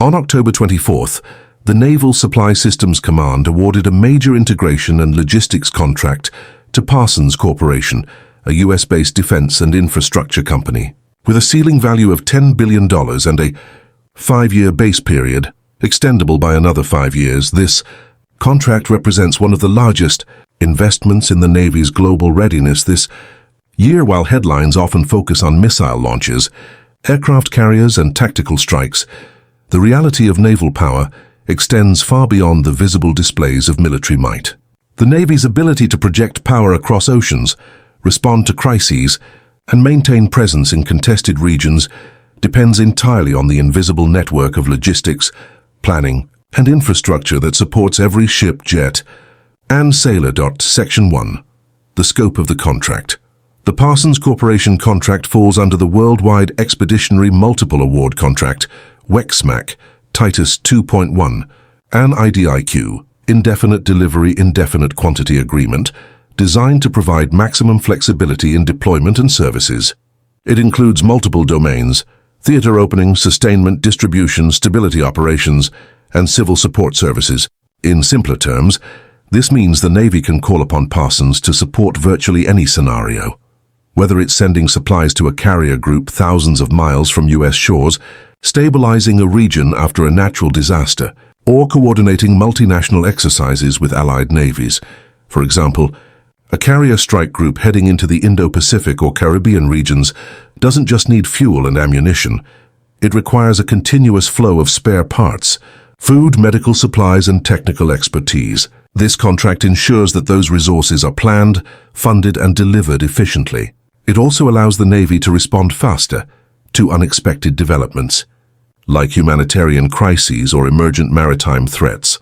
On October 24th, the Naval Supply Systems Command awarded a major integration and logistics contract to Parsons Corporation, a US-based defense and infrastructure company. With a ceiling value of $10 billion and a 5-year base period, extendable by another 5 years, this contract represents one of the largest investments in the Navy's global readiness this year. While headlines often focus on missile launches, aircraft carriers and tactical strikes, the reality of naval power extends far beyond the visible displays of military might. The Navy's ability to project power across oceans, respond to crises, and maintain presence in contested regions depends entirely on the invisible network of logistics, planning, and infrastructure that supports every ship, jet, and sailor. Section 1. The scope of the contract. The Parsons Corporation contract falls under the Worldwide Expeditionary Multiple Award Contract, WEXMAC, Titus 2.1, an IDIQ, Indefinite Delivery Indefinite Quantity Agreement, designed to provide maximum flexibility in deployment and services. It includes multiple domains: theater opening, sustainment, distribution, stability operations, and civil support services. In simpler terms, this means the Navy can call upon Parsons to support virtually any scenario. Whether it's sending supplies to a carrier group thousands of miles from US shores, stabilizing a region after a natural disaster, or coordinating multinational exercises with allied navies. For example, a carrier strike group heading into the Indo-Pacific or Caribbean regions doesn't just need fuel and ammunition. It requires a continuous flow of spare parts, food, medical supplies, and technical expertise. This contract ensures that those resources are planned, funded, and delivered efficiently. It also allows the Navy to respond faster to unexpected developments, like humanitarian crises or emergent maritime threats.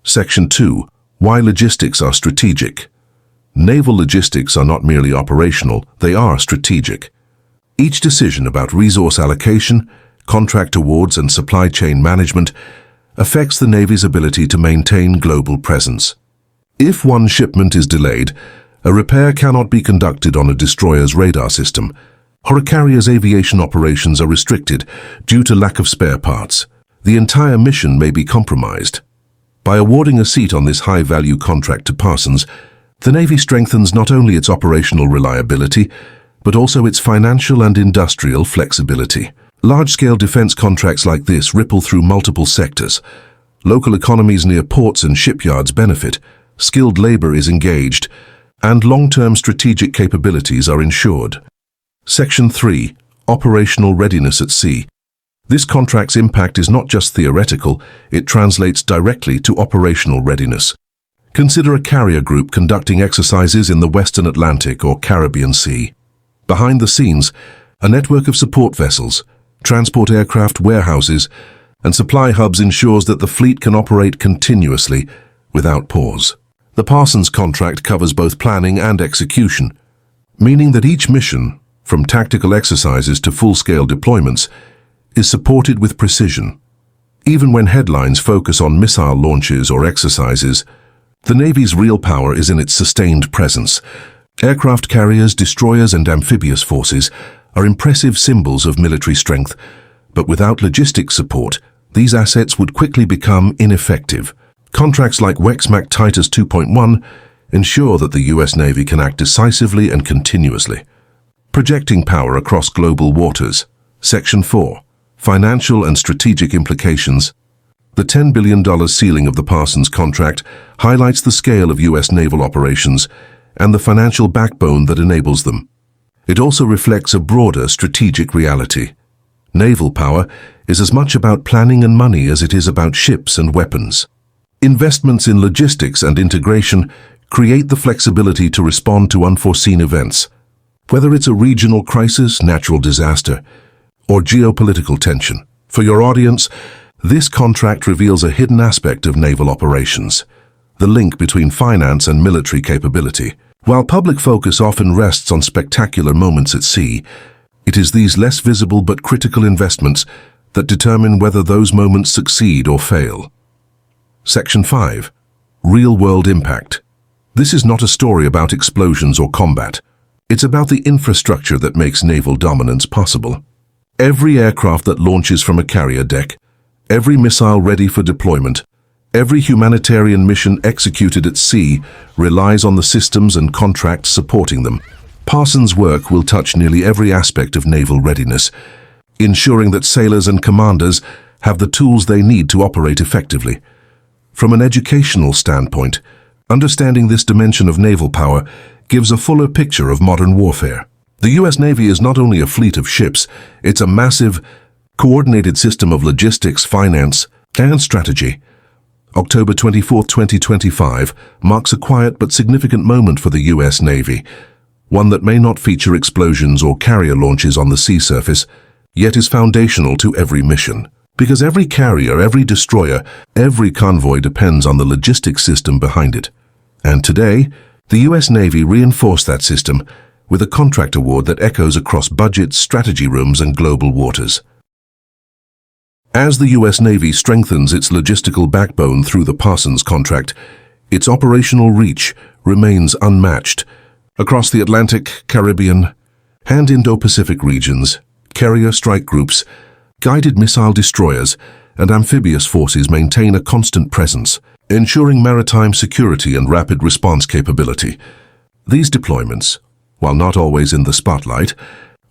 Section 2. Why logistics are strategic. Naval logistics are not merely operational, they are strategic. Each decision about resource allocation, contract awards, and supply chain management affects the Navy's ability to maintain global presence. If one shipment is delayed, a repair cannot be conducted on a destroyer's radar system, or a carrier's aviation operations are restricted due to lack of spare parts. The entire mission may be compromised. By awarding a seat on this high-value contract to Parsons, the Navy strengthens not only its operational reliability, but also its financial and industrial flexibility. Large-scale defense contracts like this ripple through multiple sectors. Local economies near ports and shipyards benefit, skilled labor is engaged, and long-term strategic capabilities are ensured. Section 3. Operational readiness at sea. This contract's impact is not just theoretical, it translates directly to operational readiness. Consider a carrier group conducting exercises in the Western Atlantic or Caribbean Sea. Behind the scenes, a network of support vessels, transport aircraft, warehouses, and supply hubs ensures that the fleet can operate continuously without pause. The Parsons contract covers both planning and execution, meaning that each mission, from tactical exercises to full-scale deployments, is supported with precision. Even when headlines focus on missile launches or exercises, the Navy's real power is in its sustained presence. Aircraft carriers, destroyers, and amphibious forces are impressive symbols of military strength, but without logistics support, these assets would quickly become ineffective. Contracts like WEXMAC Titus 2.1 ensure that the US Navy can act decisively and continuously. Projecting power across global waters. Section 4. Financial and strategic implications. The $10 billion ceiling of the Parsons contract highlights the scale of US naval operations and the financial backbone that enables them. It also reflects a broader strategic reality. Naval power is as much about planning and money as it is about ships and weapons. Investments in logistics and integration create the flexibility to respond to unforeseen events, whether it's a regional crisis, natural disaster, or geopolitical tension. For your audience, this contract reveals a hidden aspect of naval operations, the link between finance and military capability. While public focus often rests on spectacular moments at sea, it is these less visible but critical investments that determine whether those moments succeed or fail. Section 5. Real-world impact. This is not a story about explosions or combat. It's about the infrastructure that makes naval dominance possible. Every aircraft that launches from a carrier deck, every missile ready for deployment, every humanitarian mission executed at sea relies on the systems and contracts supporting them. Parsons' work will touch nearly every aspect of naval readiness, ensuring that sailors and commanders have the tools they need to operate effectively. From an educational standpoint, understanding this dimension of naval power gives a fuller picture of modern warfare. The U.S. Navy is not only a fleet of ships, it's a massive, coordinated system of logistics, finance, and strategy. October 24, 2025 marks a quiet but significant moment for the U.S. Navy, one that may not feature explosions or carrier launches on the sea surface, yet is foundational to every mission. Because every carrier, every destroyer, every convoy depends on the logistics system behind it. And today, the U.S. Navy reinforced that system with a contract award that echoes across budgets, strategy rooms, and global waters. As the U.S. Navy strengthens its logistical backbone through the Parsons contract, its operational reach remains unmatched. Across the Atlantic, Caribbean, and Indo-Pacific regions, carrier strike groups, guided missile destroyers, and amphibious forces maintain a constant presence, ensuring maritime security and rapid response capability. These deployments, while not always in the spotlight,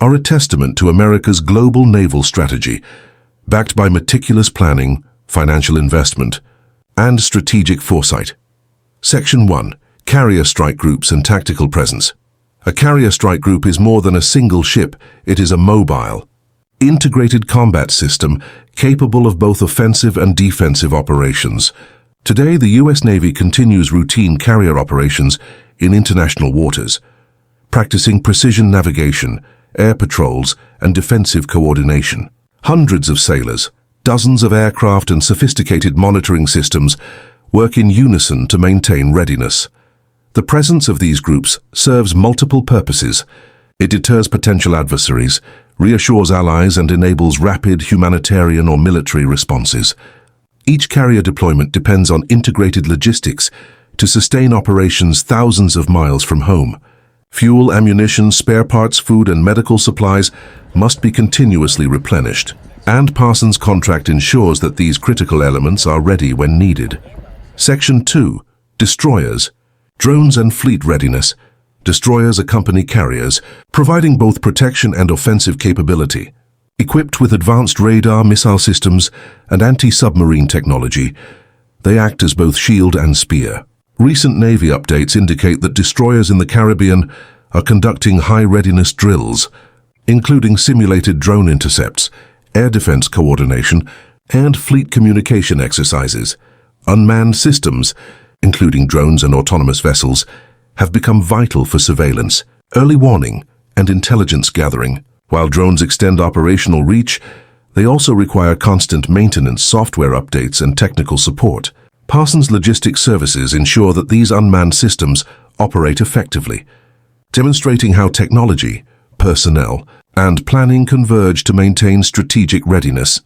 are a testament to America's global naval strategy, backed by meticulous planning, financial investment, and strategic foresight. Section 1. Carrier strike groups and tactical presence. A carrier strike group is more than a single ship, it is a mobile, integrated combat system capable of both offensive and defensive operations. Today, the U.S. Navy continues routine carrier operations in international waters, practicing precision navigation, air patrols, and defensive coordination. Hundreds of sailors, dozens of aircraft, and sophisticated monitoring systems work in unison to maintain readiness. The presence of these groups serves multiple purposes. It deters potential adversaries, reassures allies, and enables rapid humanitarian or military responses. Each carrier deployment depends on integrated logistics to sustain operations thousands of miles from home. Fuel, ammunition, spare parts, food, and medical supplies must be continuously replenished, and Parsons' contract ensures that these critical elements are ready when needed. Section 2. Destroyers, drones, and fleet readiness. Destroyers accompany carriers, providing both protection and offensive capability. Equipped with advanced radar, missile systems, and anti-submarine technology, they act as both shield and spear. Recent Navy updates indicate that destroyers in the Caribbean are conducting high-readiness drills, including simulated drone intercepts, air defense coordination, and fleet communication exercises. Unmanned systems, including drones and autonomous vessels, have become vital for surveillance, early warning, and intelligence gathering. While drones extend operational reach, they also require constant maintenance, software updates, and technical support. Parsons Logistics Services ensure that these unmanned systems operate effectively, demonstrating how technology, personnel, and planning converge to maintain strategic readiness.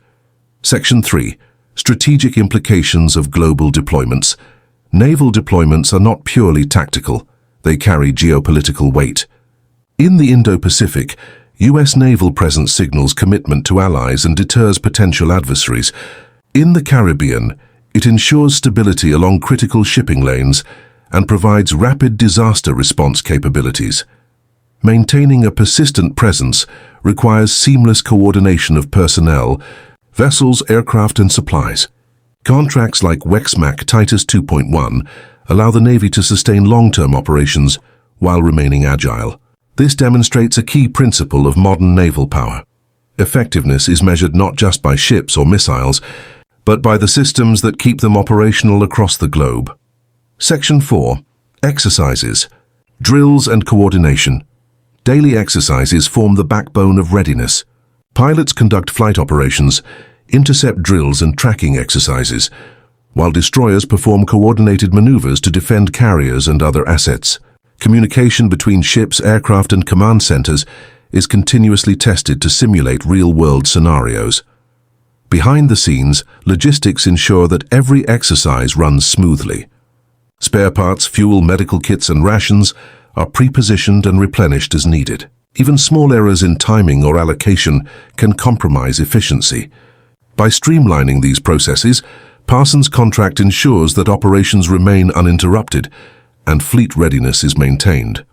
Section 3. Strategic implications of global deployments. Naval deployments are not purely tactical. They carry geopolitical weight. In the Indo-Pacific, U.S. naval presence signals commitment to allies and deters potential adversaries. In the Caribbean, it ensures stability along critical shipping lanes and provides rapid disaster response capabilities. Maintaining a persistent presence requires seamless coordination of personnel, vessels, aircraft, and supplies. Contracts like WEXMAC Titus 2.1 allow the Navy to sustain long-term operations while remaining agile. This demonstrates a key principle of modern naval power. Effectiveness is measured not just by ships or missiles, but by the systems that keep them operational across the globe. Section 4. Exercises, drills, and coordination. Daily exercises form the backbone of readiness. Pilots conduct flight operations, intercept drills, and tracking exercises, while destroyers perform coordinated maneuvers to defend carriers and other assets. Communication between ships, aircraft, and command centers is continuously tested to simulate real-world scenarios. Behind the scenes, logistics ensure that every exercise runs smoothly. Spare parts, fuel, medical kits, and rations are pre-positioned and replenished as needed. Even small errors in timing or allocation can compromise efficiency. By streamlining these processes, Parsons' contract ensures that operations remain uninterrupted and fleet readiness is maintained.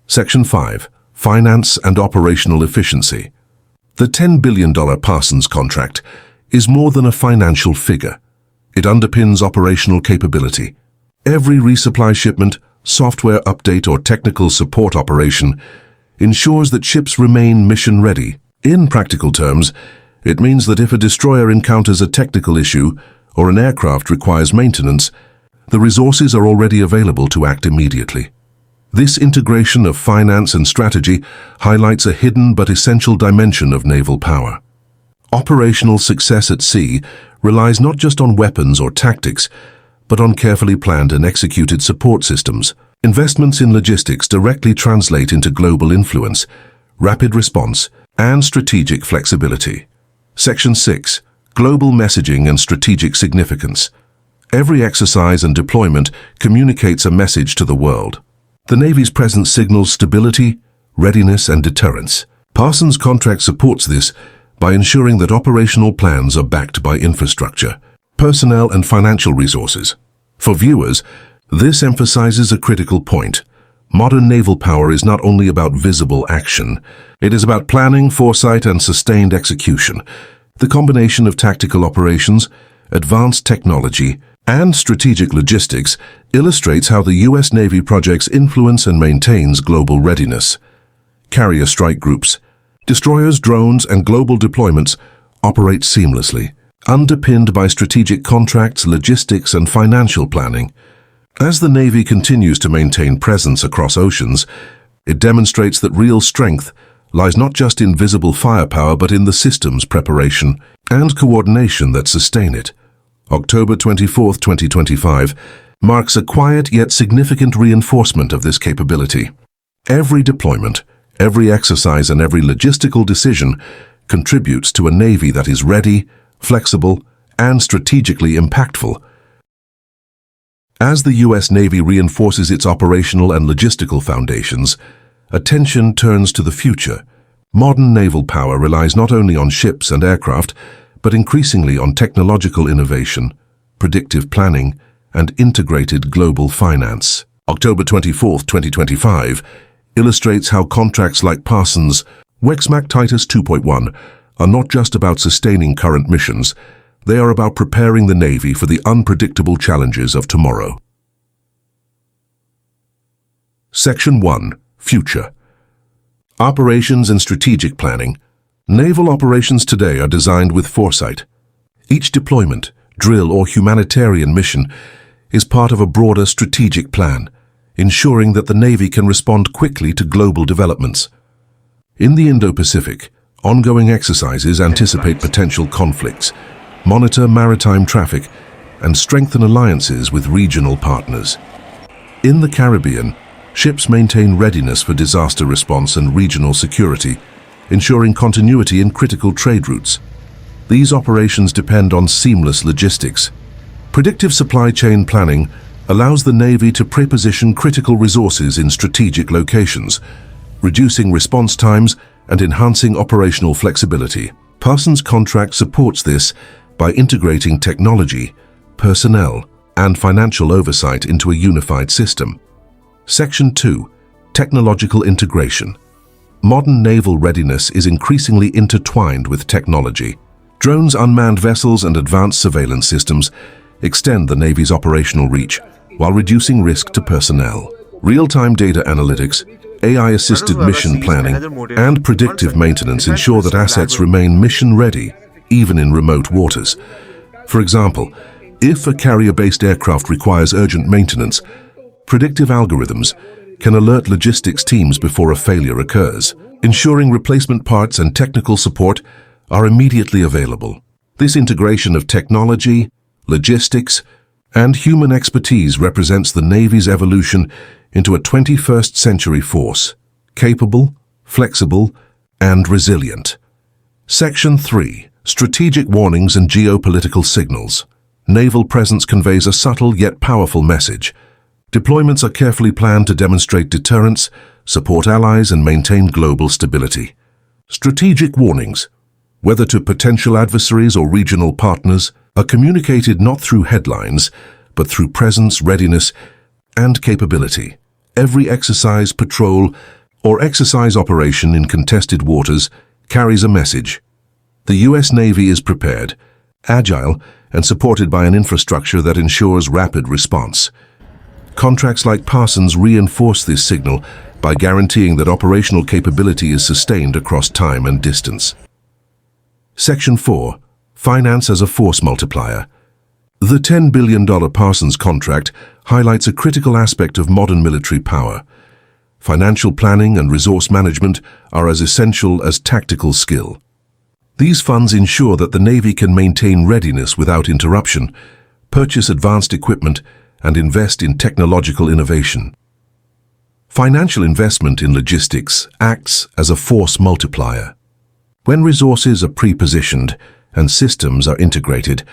Section 5. Finance and Operational Efficiency. The $10 billion Parsons contract is more than a financial figure. It underpins operational capability. Every resupply shipment, software update or technical support operation ensures that ships remain mission-ready. In practical terms, it means that if a destroyer encounters a technical issue or an aircraft requires maintenance, the resources are already available to act immediately. This integration of finance and strategy highlights a hidden but essential dimension of naval power. Operational success at sea relies not just on weapons or tactics, but on carefully planned and executed support systems. Investments in logistics directly translate into global influence, rapid response, and strategic flexibility. Section 6. Global Messaging and Strategic Significance. Every exercise and deployment communicates a message to the world. The Navy's presence signals stability, readiness, and deterrence. Parsons' contract supports this by ensuring that operational plans are backed by infrastructure, personnel, and financial resources. For viewers, this emphasizes a critical point. Modern naval power is not only about visible action. It is about planning, foresight, and sustained execution. The combination of tactical operations, advanced technology, and strategic logistics illustrates how the U.S. Navy projects influence and maintains global readiness. Carrier strike groups, destroyers, drones, and global deployments operate seamlessly, underpinned by strategic contracts, logistics, and financial planning. As the Navy continues to maintain presence across oceans, it demonstrates that real strength lies not just in visible firepower but in the systems, preparation, and coordination that sustain it. October 24, 2025, marks a quiet yet significant reinforcement of this capability. Every deployment, every exercise, and every logistical decision contributes to a Navy that is ready, flexible, and strategically impactful. As the U.S. Navy reinforces its operational and logistical foundations, attention turns to the future. Modern naval power relies not only on ships and aircraft, but increasingly on technological innovation, predictive planning, and integrated global finance. October 24, 2025, illustrates how contracts like Parsons' Wexmac Titus 2.1 are not just about sustaining current missions, they are about preparing the Navy for the unpredictable challenges of tomorrow. Section 1. Future. Operations and strategic planning. Naval operations today are designed with foresight. Each deployment, drill, or humanitarian mission is part of a broader strategic plan, ensuring that the Navy can respond quickly to global developments. In the Indo-Pacific, ongoing exercises anticipate potential conflicts, monitor maritime traffic, and strengthen alliances with regional partners. In the Caribbean, ships maintain readiness for disaster response and regional security, ensuring continuity in critical trade routes. These operations depend on seamless logistics. Predictive supply chain planning allows the Navy to preposition critical resources in strategic locations, reducing response times and enhancing operational flexibility. Parsons' contract supports this by integrating technology, personnel, and financial oversight into a unified system. Section 2. Technological integration. Modern naval readiness is increasingly intertwined with technology. Drones, unmanned vessels, and advanced surveillance systems extend the Navy's operational reach while reducing risk to personnel. Real-time data analytics, AI-assisted mission planning, and predictive maintenance ensure that assets remain mission-ready, even in remote waters. For example, if a carrier-based aircraft requires urgent maintenance, predictive algorithms can alert logistics teams before a failure occurs, ensuring replacement parts and technical support are immediately available. This integration of technology, logistics, and human expertise represents the Navy's evolution into a 21st century force, capable, flexible, and resilient. Section 3. Strategic warnings and geopolitical signals. Naval presence conveys a subtle yet powerful message. Deployments are carefully planned to demonstrate deterrence, support allies, and maintain global stability. Strategic warnings. whether to potential adversaries or regional partners, are communicated not through headlines, but through presence, readiness, and capability. Every exercise, patrol, or exercise operation in contested waters carries a message. The U.S. Navy is prepared, agile, and supported by an infrastructure that ensures rapid response. Contracts like Parsons reinforce this signal by guaranteeing that operational capability is sustained across time and distance. Section 4. Finance as a force multiplier. The $10 billion Parsons contract highlights a critical aspect of modern military power. Financial planning and resource management are as essential as tactical skill. These funds ensure that the Navy can maintain readiness without interruption, purchase advanced equipment, and invest in technological innovation. Financial investment in logistics acts as a force multiplier. When resources are pre-positioned and systems are integrated,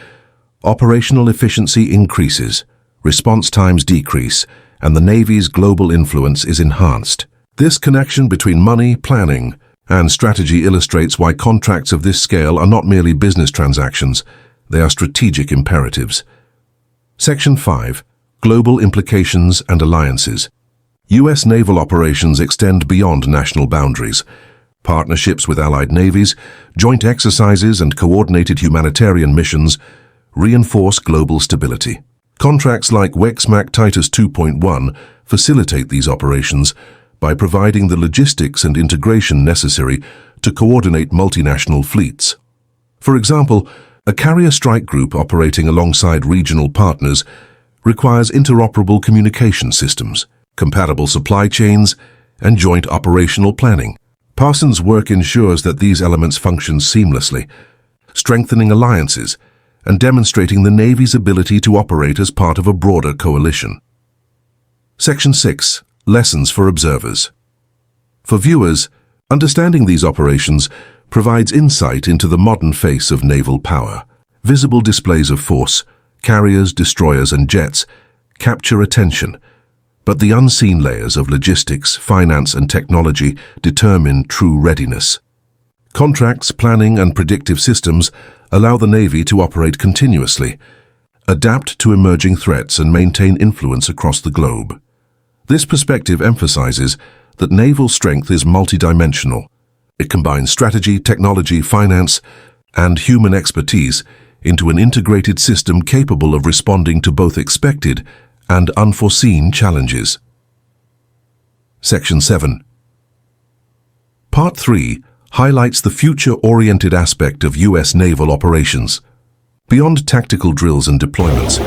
operational efficiency increases, response times decrease, and the Navy's global influence is enhanced. This connection between money, planning, and strategy illustrates why contracts of this scale are not merely business transactions, they are strategic imperatives. Section 5. Global implications and alliances. U.S. naval operations extend beyond national boundaries. Partnerships with allied navies, joint exercises, and coordinated humanitarian missions reinforce global stability. Contracts like USS Titus 2.1 facilitate these operations by providing the logistics and integration necessary to coordinate multinational fleets. For example, a carrier strike group operating alongside regional partners requires interoperable communication systems, compatible supply chains, and joint operational planning. Parsons' work ensures that these elements function seamlessly, strengthening alliances and demonstrating the Navy's ability to operate as part of a broader coalition. Section 6. Lessons for observers. For viewers, understanding these operations provides insight into the modern face of naval power. Visible displays of force, carriers, destroyers, and jets capture attention, but the unseen layers of logistics, finance, and technology determine true readiness. Contracts, planning, and predictive systems allow the Navy to operate continuously, adapt to emerging threats, and maintain influence across the globe. This perspective emphasizes that naval strength is multidimensional. It combines strategy, technology, finance, and human expertise into an integrated system capable of responding to both expected and unforeseen challenges. Section 7. Part 3 highlights the future-oriented aspect of U.S. naval operations. Beyond tactical drills and deployments,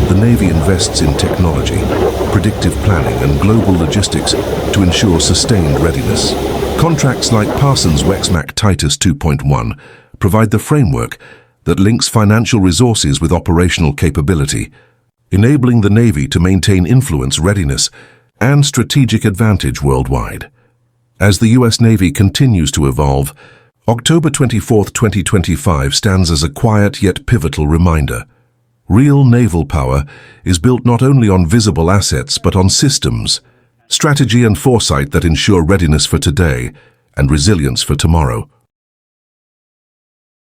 the Navy invests in technology, predictive planning, and global logistics to ensure sustained readiness. Contracts like Parsons' USS Titus 2.1 provide the framework that links financial resources with operational capability, enabling the Navy to maintain influence, readiness, and strategic advantage worldwide. As the U.S. Navy continues to evolve, October 24, 2025 stands as a quiet yet pivotal reminder. Real naval power is built not only on visible assets but on systems, strategy and foresight that ensure readiness for today and resilience for tomorrow.